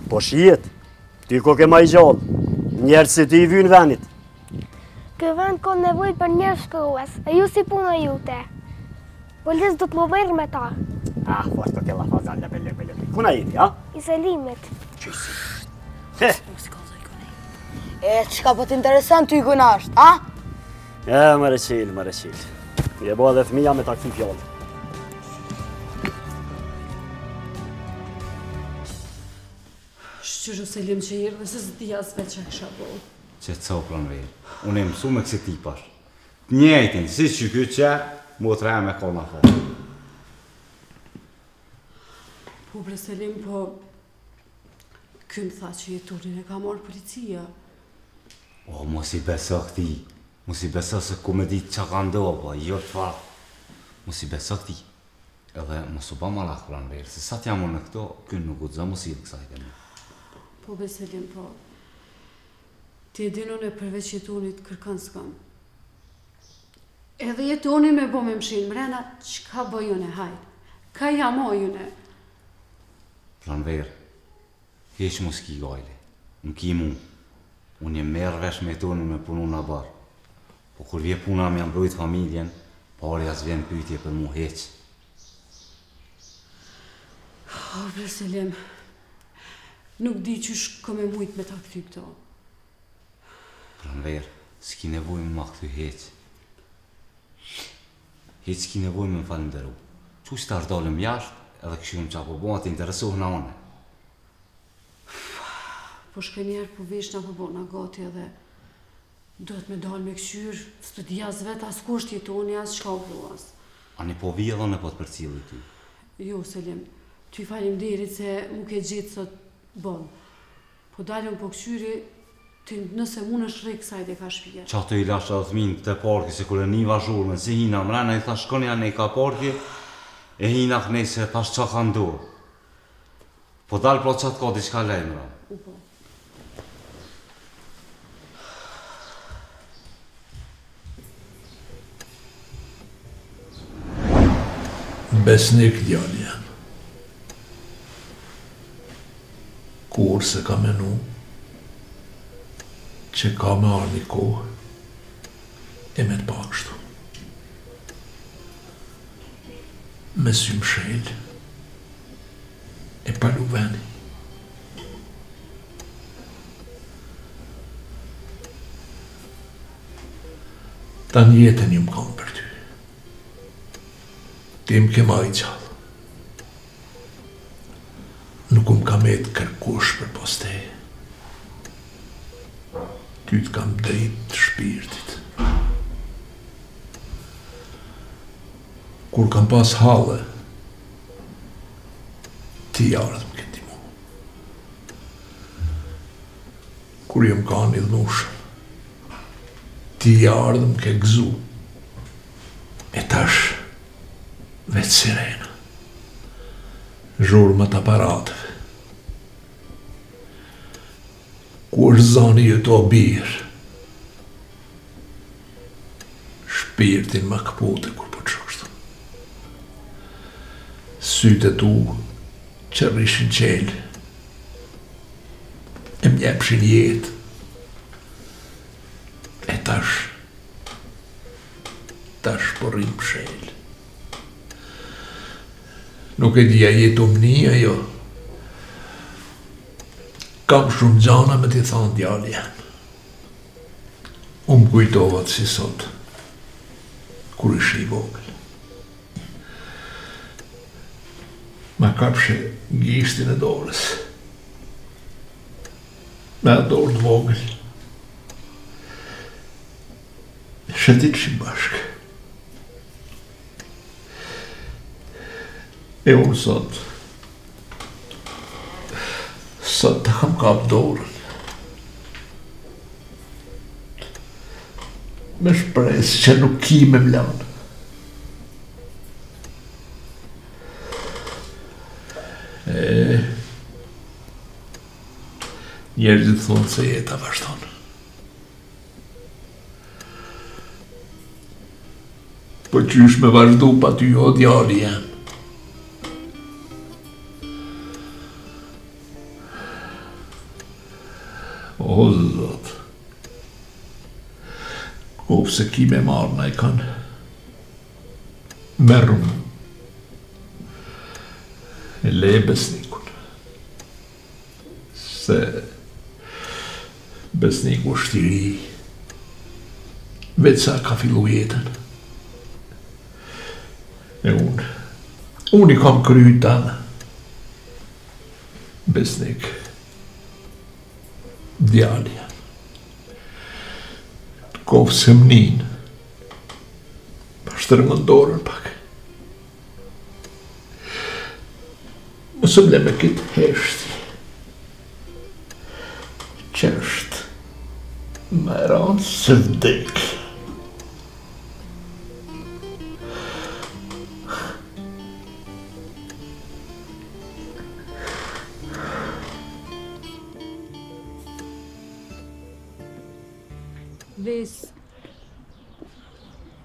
Po shjet, ty ko ke ma i gjallë. Njerë si ti i vynë venit. Kë vend ka nevoj për njerë shkrues, e ju si puna jute. Polis do t'mo merë me ta. Ah, po ke la fazal, bele. Kuna jeti, ha? I selimit. Qysi. E, qka po t'interesant ty i gënasht, ha? Më rëqil. Je bo edhe fëmija me ta këthi fjallë. Shqyrë Selim që irë dhe se zë t'i asve që kësha bo. Që të co planverë, unë e mësu me këse ti pash. Njejtin, si që këtë që, mu të reja me kona fa. Po bre Selim, po... Këmë tha që jeturin e ka marrë policia. O, mos i beso këti. Mos i beso se ku me ditë që ka ndohë, po, jo të farë. Mos i beso këti. Edhe mos u ba malak planverë, se sa t'jam unë në këto, kënë nuk u të zë mos i të kësajte në. Po be Selim, po... Ti e dinon e përveç jetunit kërkan s'kam. Edhe jetunin me bo me mshinë mrena, qka bëjune, hajt? Ka jamojune? Planverë, heq mos ki gajle, nuk ki mu. Unë jem merë vesh me jetunin me punu në barë. Po kur vje puna me jam brojt familjen, pari as vjen pytje për mu heq. O, bre Selim, nuk di qysh ko me mujt me ta këty këto. Planverë, s'ki nevoj me ma këty heq. Heq s'ki nevoj me më falenderu. Qush të ardolëm jashtë, edhe këshumë qa po bo, të interesohë në one. Po shke njerë po vesh nga po bo nga gati edhe duhet me dalë me këshyrë, së të dija zvet as kusht jetoni, as qka u bo as. Ani po vje dhe në po të përcili ty. Jo, Selim, ty falim derit se mu ke gjithë sot bon. Po dalëm po këshyri, ty nëse mu në shrek sajt e ka shpija. Qa të i lasht edhe thmin të parki, se kure një vazhurme, se hina mrena i tha shkonja ne i ka parki, e hina kënej se thash qa ka ndohë. Po dalë pro qatë ka diçka lejmëra. Besnik djali jam. Kur se ka menu që ka me arë një kohë e me të pakështu. Me sy mshel e palu veni. Ta një jetën ju më kanë për ty. Ti më ke ma i gjallë. Nuk më ka me të kërkush për poste. Ty të kam drejt të shpirtit. Kur kam pas halë, ti ardhëm këti mu. Kur jëm ka një dhnushë, ti ardhëm ke gëzu. E tash, vetë sirena. Zhurë më të aparatëve. Ku është zani ju të birë, shpirtin më këpote kur po të shoshtu. Sytë tu që rrishin qelë, e mjepshin jetë, e tash po rrim shelë. Nuk e dhja jetu mnia, jo. Kam shumë gjana me t'i thonë djali jam. Unë kujtovat si sot, kur ishi i vogël. Ma kapshe gishtin e dorës. Me atë dorë të vogël. Shëtit shi bashkë. E unë sot të kam kap dorën. Me shpresë që nuk ki me mlanë. Njerëzit thonë se jeta vazhdon. Po qysh me vazhdu pa ty o djali jam? O Zot, kopse ki me marrë na i kanë merru e le besnikun. Se besniku është i ri, veç sa ka fillu jetën. E unë i kam kryjt tanë. Besnik, djali. Kovë se mënin, pa shtërëngën dorën pak. Mësë ble me këtë heshti, që është me ranë se vdekë. Ves,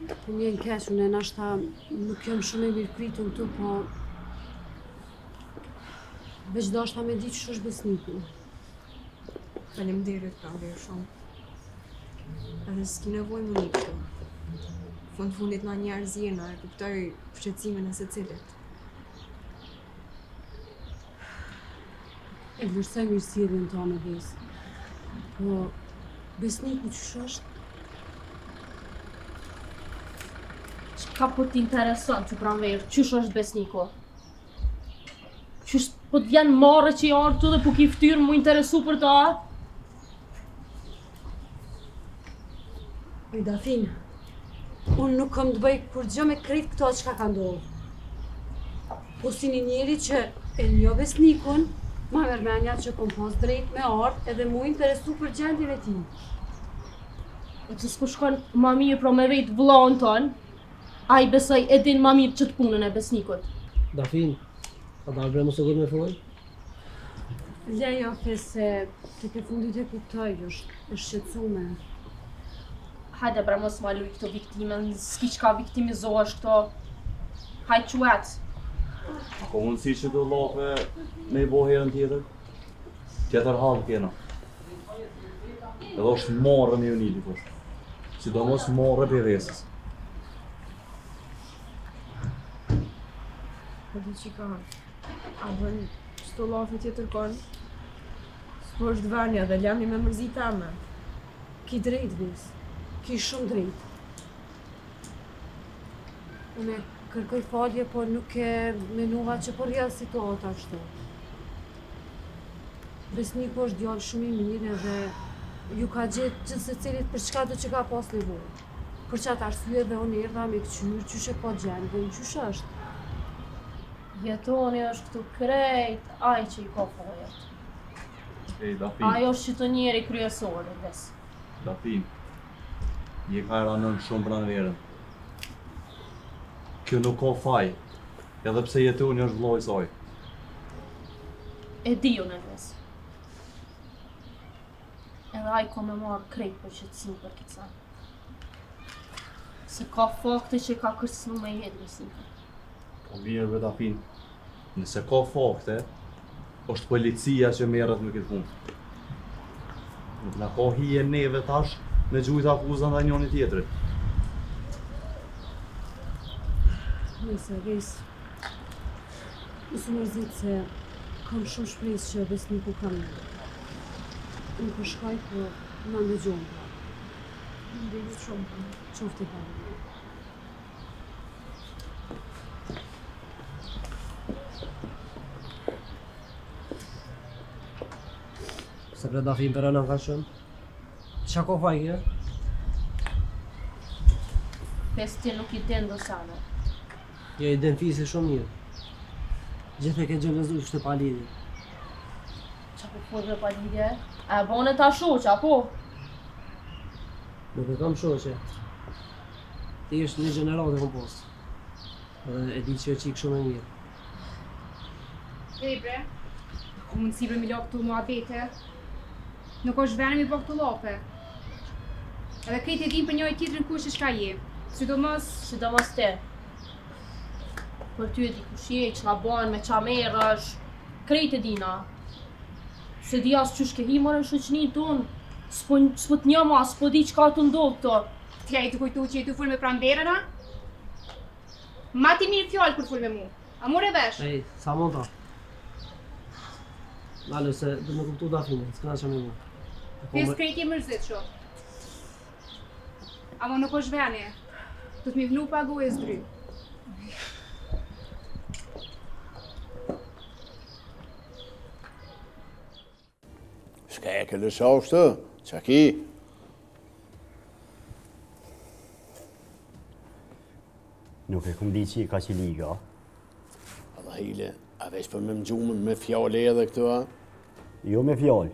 po më jenë keq, unë nashta nuk jam shumë e mirë pritur këtu, po veç dashta me di që është besniku. Faleminderit Pranver shumë. Edhe s'ki nevoj më një këtu. Fundit na njerëz jena, e kuptoj shqetësimin e secilit. E vlerësoj mirësjelljen tënde, Ves. Po besniku ç'është është? Çka po t'intereson që Pranver, qysh është besniku? Qysh po t'vjen marrë që janë këtu dhe po ki ftyrë mu interesu për ta? Oj, Dafin, unë nuk kam të bëj kur gjë me krejt këto çka ka ndodhur. Po si një njeri që e njoh besnikun, ma merr mendja që kom pas drejt me ardh edhe mu interesu për gjendjen e tij. E që s'po shkon ma mirë pro me vetë vllahun ton, a i besoj e din ma mirë që të punën e besnikut. Dafin, a da bre mos e gëtë me foj? Lejo, se të ke fundit e kuptoj, është shqetësume. Hajde bre mos ma luj këto viktime, s'ki qka viktimizohesh këto. Hajde quet. Ako mundësi që do lope me i bo herën tjetër? Tjetër halë kena. Edhe është marrë me unili, po. Sidomos marrë për vesës. Po di që ka, a bën qëto lafe tjetër konë? S'po është dëvanja dhe lami me mërzi tame. Ki drejt, Ves. Ki shumë drejt. Unë kërkoj falje, po nuk e menuva që po rrjedh situata ashtu. Besniku është djalë shumë i mirë edhe ju ka gjetë gjithë secilit për çka do që ka pas nevojë. Për çat arsye dhe unë erdha me këqyr, qysh e ka gjendjen, qysh është. Jetoni është këtu krejt, aj që i ka fojët. Dafin. Ajo është që të njeri kryesori, Ves. Dafin, je ka ranën shumë Pranverën. Kjo nuk ka faj, edhe pse jetoni është vllai i saj. E di unë, Ves. Edhe aj ka me marrë krejt për qëtësim për këtë sa. Se ka fakte që ka kërcënu me jetë besnikun. Po mirë bre Dafin, nëse ka fakte, është policia që merret me këtë punë. Nuk na ka hije neve tash me gjujt akuzën dhe njëri tjetrit. Nëse, Ves, mësë mërzit se kam shumë shpresë që besniku kam në. Unë po shkoj, po më ndëgjohë. Ndëgjit shumë. Qoftë i parë. Se bre Dafin për anë ka shumë? Qa ko faj kje? Pes ti nuk i den do sane. Ja i den fisi shumë mirë. Gjithë me ke gjëllëzu shtë pa lidhje. Qa po fodhe pa lidhje? E bone ta shoqa, po? Nuk e kam shoqe. Ti është një gjenerat e kompost. Edhe e di që e qikë shumë e mirë. Ej bre, ku mundësi bre mi lo këtu mua bete? Nuk është veni mi po këtu lope. Edhe krejt e din për njëri tjetrin kush e shka je. Sidomos te. Për ty e di kush je, që la bojnë, me qa merësh. Krejt e dina. Se di as qysh ke himër në shoqënin tonë. S'po t'nja ma, s'po di qka të ndodhë të. T'ja i të kujtu që i të full me pranderën, a? Ma ti mirë fjallë kur full me mu. A mure vesh? Ej, sa mund ta? Nalë, se du me kuptu Dafine, s'këna që me mu. Pjesë krejt je mërzit shumë. Amo nuk është veni. Du t'mi vlu pagu e zdry. Shka e ke lësha është, qa ki? Nuk e kum di që i ka që liga. Allah hile, a veç për me më gjumën me fjale edhe këtu, a? Jo me fjallë.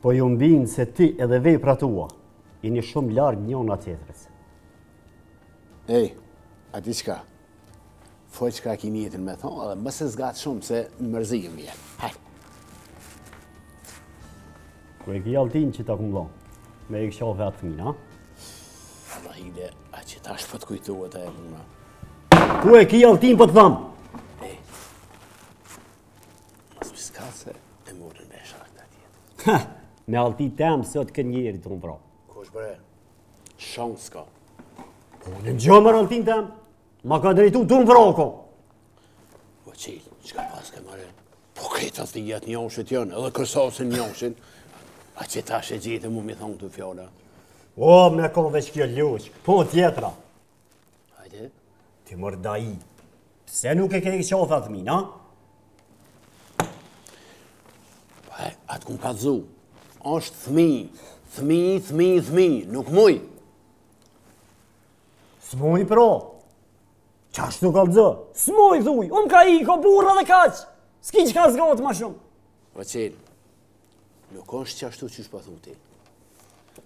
Po ju mbinë se ti edhe vepra tua jeni shumë largë njëna tjetrës. Ej, a ti qka? Foj qka ki mjetin me thonë, edhe mëse zgatë shumë se në mërzijë më jenë. Hajë. Ku e ki altin që ta kumdon, me e kësha vetë fëmin, a? Allah hile, a që ta shpët kujtuat e puna. Ku e ki altin për të thamë? Ej, mos piska se e morën me shakta tjetë. Ha, me altin temë sot kënë njeri të umbra. Kosh bre, shanë s'ka. Në gjëmër altin temë, ma ka drejtu të umbra ko. Po qilë, qka pas ke mare? Po këtë atë jetë njoshit janë, edhe kërsosin njoshit. A që ta shë gjithë mu mi thonë të fjalla? O, me konë veç kjo ljuq, po tjetra. Hajde? Ti mërda i. Pse nuk e ke qafe atë min, a? Pa, atë kum ka dzu. Ashtë thmi, nuk muj. S'muj pro. Qashtu ka dzu? S'muj dhuj, ka i, ka burra dhe kaq. S'ki që ka zgatë ma shumë. Po qelë, nuk është qashtu që shpa thuti.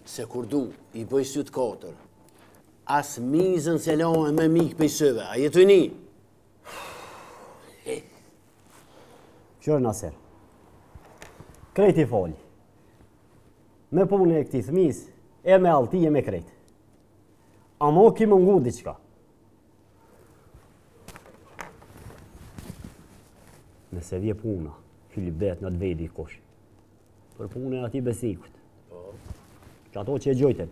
Se kur du, i bëj sytë katër, as mizën se lahe me mikë për i sëve, a jetu një? Qërë Naser, krejt i foli. Me punë e këti thmis, e me alti e me krejt. Amo ki mungu diqka. Nëse vje puna, hyli bet në të vedi i kosh. Për punë e ati besikut. Që ato që e gjojten.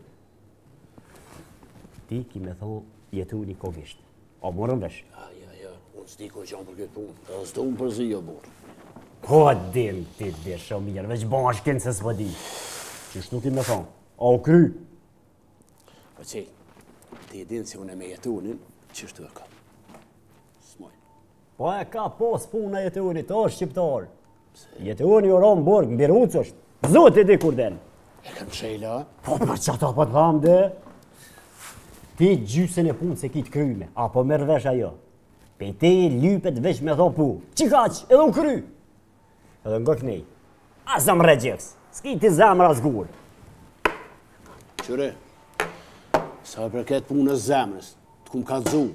Ti ki me thonë jetu një kogisht. A morën vesh? Ja, unë s'di ko qanë për këtë punë, edhe s'do unë për zi o burë. Ko din ti dhe shumë mirë, veç bashkin se s'po di. Qështu ki me thonë, a u kry? Po qej, ti din si unë e me jetunin, qështu e ka. S'moj. Po e ka pos puna jetunit, o shqiptar. Jetuni o ronë burg, mbiruc është. Zot e di kur den. E kam qela? Po për që ato po të thamë dhe? Ti gjysën e punë se ki të kryme, apo merë vesh ajo. Pe te lypet vesh me tho pu. Qikaq, edhe u kry. Edhe nga kënej. A zëmë regjeks, s'ki ti zemë razgur. Qëre, sa për këtë punës zemrës, të kum ka dzu.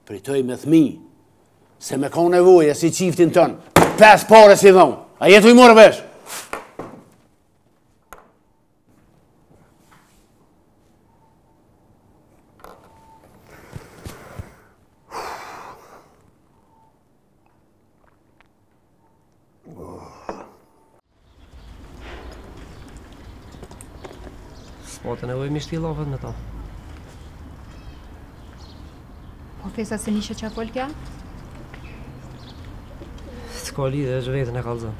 Pritoj me thmi, se me ka nevoje si qiftin tënë, 5 pare si dhonë. A jetu i morë vesh? Po të nevoj mishti lafet me ta. Po thesa se nishe që a folkja? S'ka lidhe, është vetën e kalzën.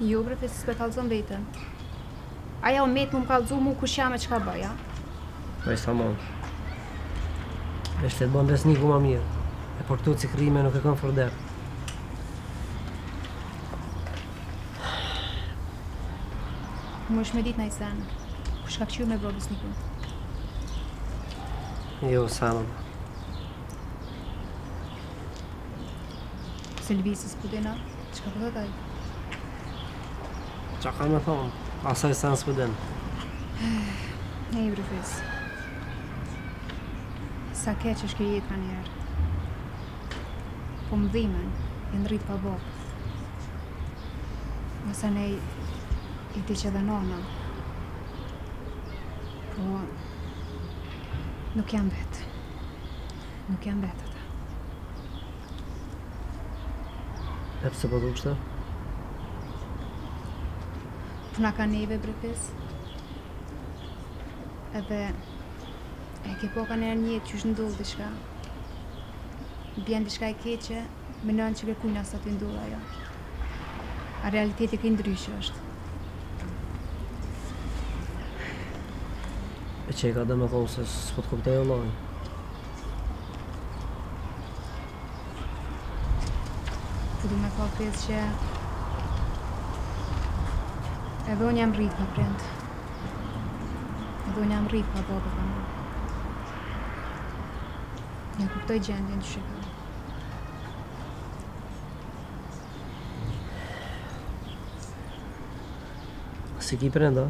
Jo, bre, fes s'pe kalzën vetën. Aja o metë mu më kalzu mu kush jam e qka bëja. Po i sa mund. Veshte të bën besniku ma mirë. E për këtu cikrime nuk e kanë forder. Më është me dit në i sen. Kush ka këqyr me bro besnikun? Jo, sanëm. Se lëvisës pëdina, që ka përdo taj? Qa ka me thonë, asaj sen s'pëden. E i brëfis. Sa keq është kjo jetë ka njerë. Po më dhimen, e në rritë pa bokë. Ose nej i di që dhe nona. Po, nuk jam vetë. Nuk jam vetë ata. E pëse po du kështë? Puna ka neve brepis. Edhe e ke po ka nërë njëtë që është ndodhë diçka. Bjen diçka e keqe, me nënë që kërkujna sa të ndodhë ajo. A realiteti ke ndryshë është. E që i ka dhe me thonë se s'po të kuptoj online. Po du me ka pes që edhe unë jam rritë pa prind. Edhe unë jam rritë pa babë pa mu. Një kuptoj gjendjen që shikam. Si ki prenda?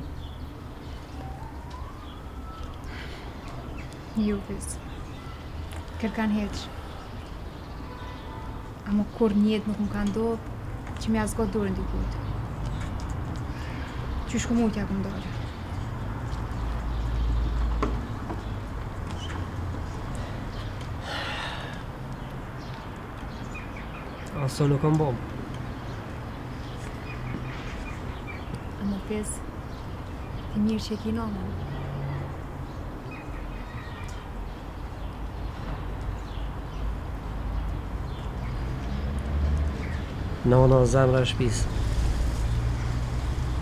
Jufis. Kërkan heq. Amo kur njetë nuk më ka ndodhë që mi azgot dorën dikut. Qysh ku mutja ku ndore. Aso nuk kam bomë. Amo pes, ti mirë që e ki nonën. Nona zemra e shpis.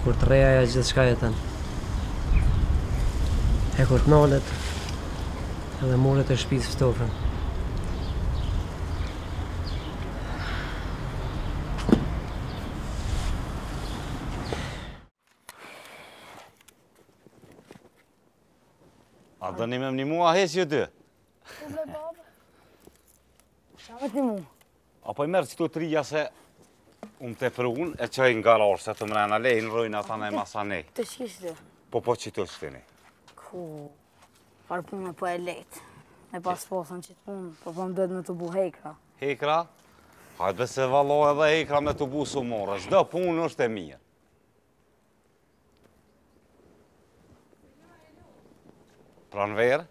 Kur të reja gjithë shka jetën. E kur të nalet, edhe muret e shpis ftofën. A do një me më një mua heq ju dy? Po ble babë. Qa me ti mu? Apo i merë qëtu të rija se unë të prun e qaj nga rarë se të mrena lejnë rojnë ata nej masa nej. Të shkishtë? Po që të shtini. Ku, farë punë po e lejtë. E pas posën që të punë, po më dojtë me të bu hekra. Hekra? Hajde se valo edhe hekra me të bu su morë. Zdo punë është e mirë. Pranverë?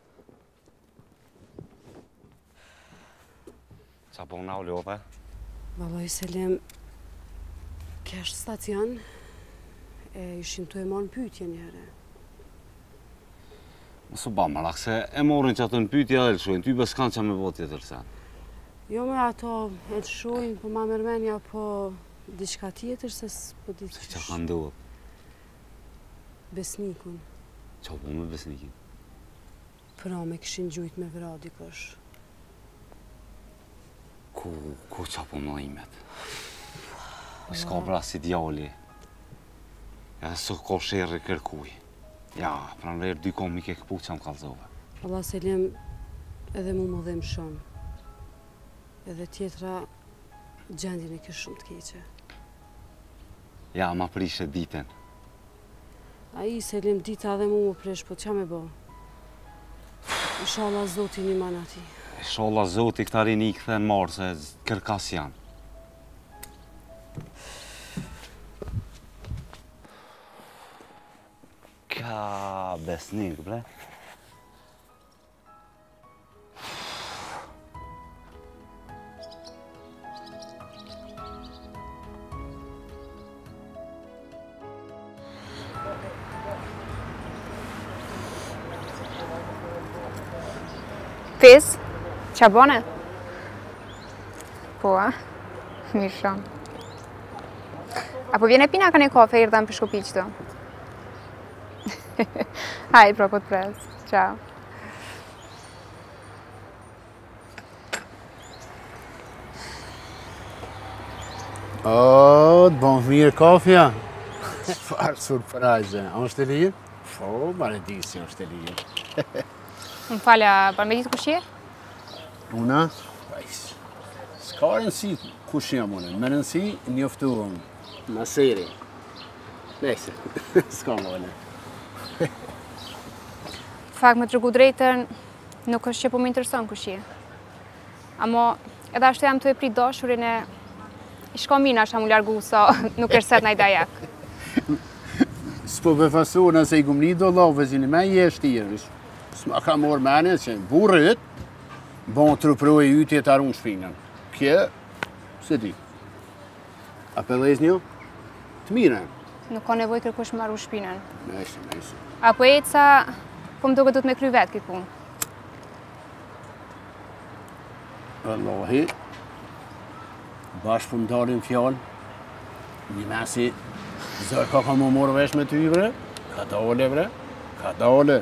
Qa po nga u ljote? Babaj Selim, kesh stacion, e ishim të e marë në pytje njëre. Mësë ba më rak, se e morin që atë në pytje edhe lëshojnë, ty bës kanë që me botë tjetër sen. Jo me ato e lëshojnë, po ma mërmenja po diçka tjetër, se s'po ditë Se që ka ndohet? Besnikun. Qa po me besnikin? Pra me këshin gjujt me vra dikosh. Ku qa po më imet? S'ka pra si djali. Edhe së ko shërri kërkuj. Ja, pra në rejrë dy kom i ke këpu që më kalzove. Allah Selim, edhe mu më dhem shumë. Edhe tjetra, gjendjen e kështë shumë të keqe. Ja, ma prishe ditën. A i Selim, dita edhe mu më prish, po qa me bo? Inshallah Zoti një manë ati. Inshallah Zoti këta rini i këthen marë, se kërkas janë. Ka besnik, bre. Fis, qa bone? Po, mirë shumë. Apo vjen e pina ka një kafe i rëdhëm për shkopi qëto? Hajde, pra po të pres. Ciao. O, të bon mirë kafja? Farë surprise, a është e lirë? Po, maledisi është e lirë. Më falja, për me ditë kush je? Una? S'ka rëndësi kush jam une, me rëndësi njoftuam. Maseri. Nese, s'ka më une. Fakt, me të rëgu drejtën, nuk është që po më intereson kush je. Amo, edhe ashtu jam të e prit dashurin e shko mina shka mu largu, so nuk është set najda jak. S'po befasu nëse i gumni do love zini me jeshtë tjerës. S'ma ka morë mene që burët, bon të rëpëroj e yti e të arun shpinën. Kje, se di. A pëllez një? Të mire. Nuk ka nevoj kërkush marru shpinën. Nëjse. Apo e ca, po më duke du të me kry vetë këtë punë. Allahi, bashkë për më dalim fjallë, një mesi, zërë ka më morë vesh me ty, bre? Ka dole, bre? Ka dole.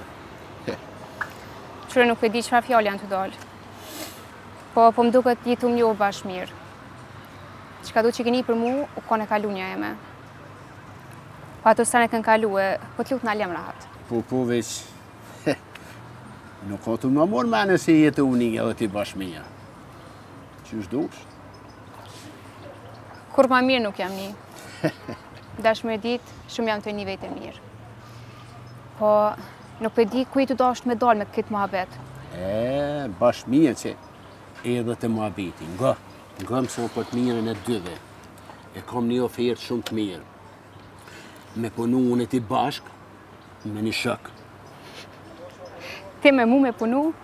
Qërë nuk e di qëfar fjallë janë të dalë. Po më duke të jetu më njohë bashkë mirë. Qka du që keni për mu, u kone kalu një e me. Po ato sene kënë kalu e, po të lutë në alem rahat. Po veç, nuk ka të më morë mene se jetë unë edhe ti bashkë mija. Qysh dush? Kur ma mirë nuk jam një. Dashmëri ditë, shumë jam të një vetë e mirë. Po, nuk për di ku i të dasht me dalë me këtë muhabet. Bashkë mija që edhe të muhabeti. Nga mëson për të mirën e dyve. E kam një ofertë shumë të mirë. Me punu unë e ti bashkë, me një shok. Ti me mu me punu?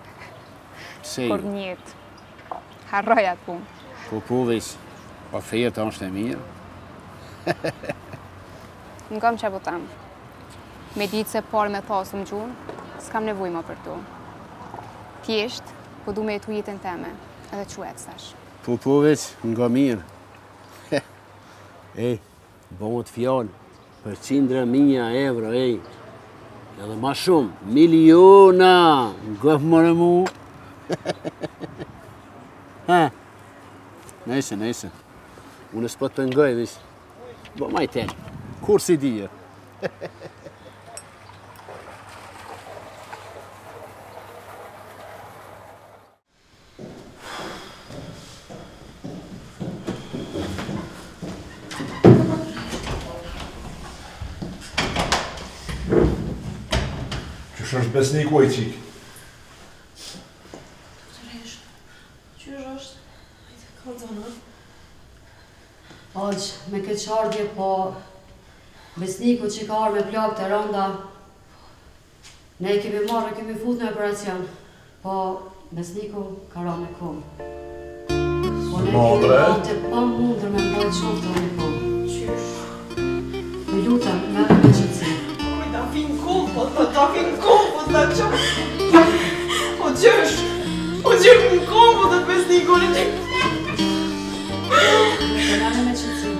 Se Kur njëtë. Harroj atë punë. Po veç, oferta është e mirë. Nga më që po tamë. Me ditë se parë me thasë më gjunë, s'kam nevoj ma për tu. Tjesht, po du me jetu jetën teme, edhe quet stash. Po veç, nga mirë. Bëmët fjallë, për 100.000 euro, edhe ma shumë, miliona, nga mëre mu. Nëjse. Unë s'po të pëngoj, vish. Bo maj telë, kur si dhije. Qysh është besniku e qikë? Aq, me këtë qardje, po besniku që ka arë me plak të rënda, ne kemi marrë, kemi fut në operacion, po besniku ka ra me kumë. Po ne kemi marrë të pa mundër me mbajt shumë të një kumë. Qysh? Më lutëm, me me qëtësi. Da fin kumpët, da qëmë. O gjësh më kumpët dhe besniku në që. Banane me qëtësi.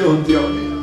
Non ti odio.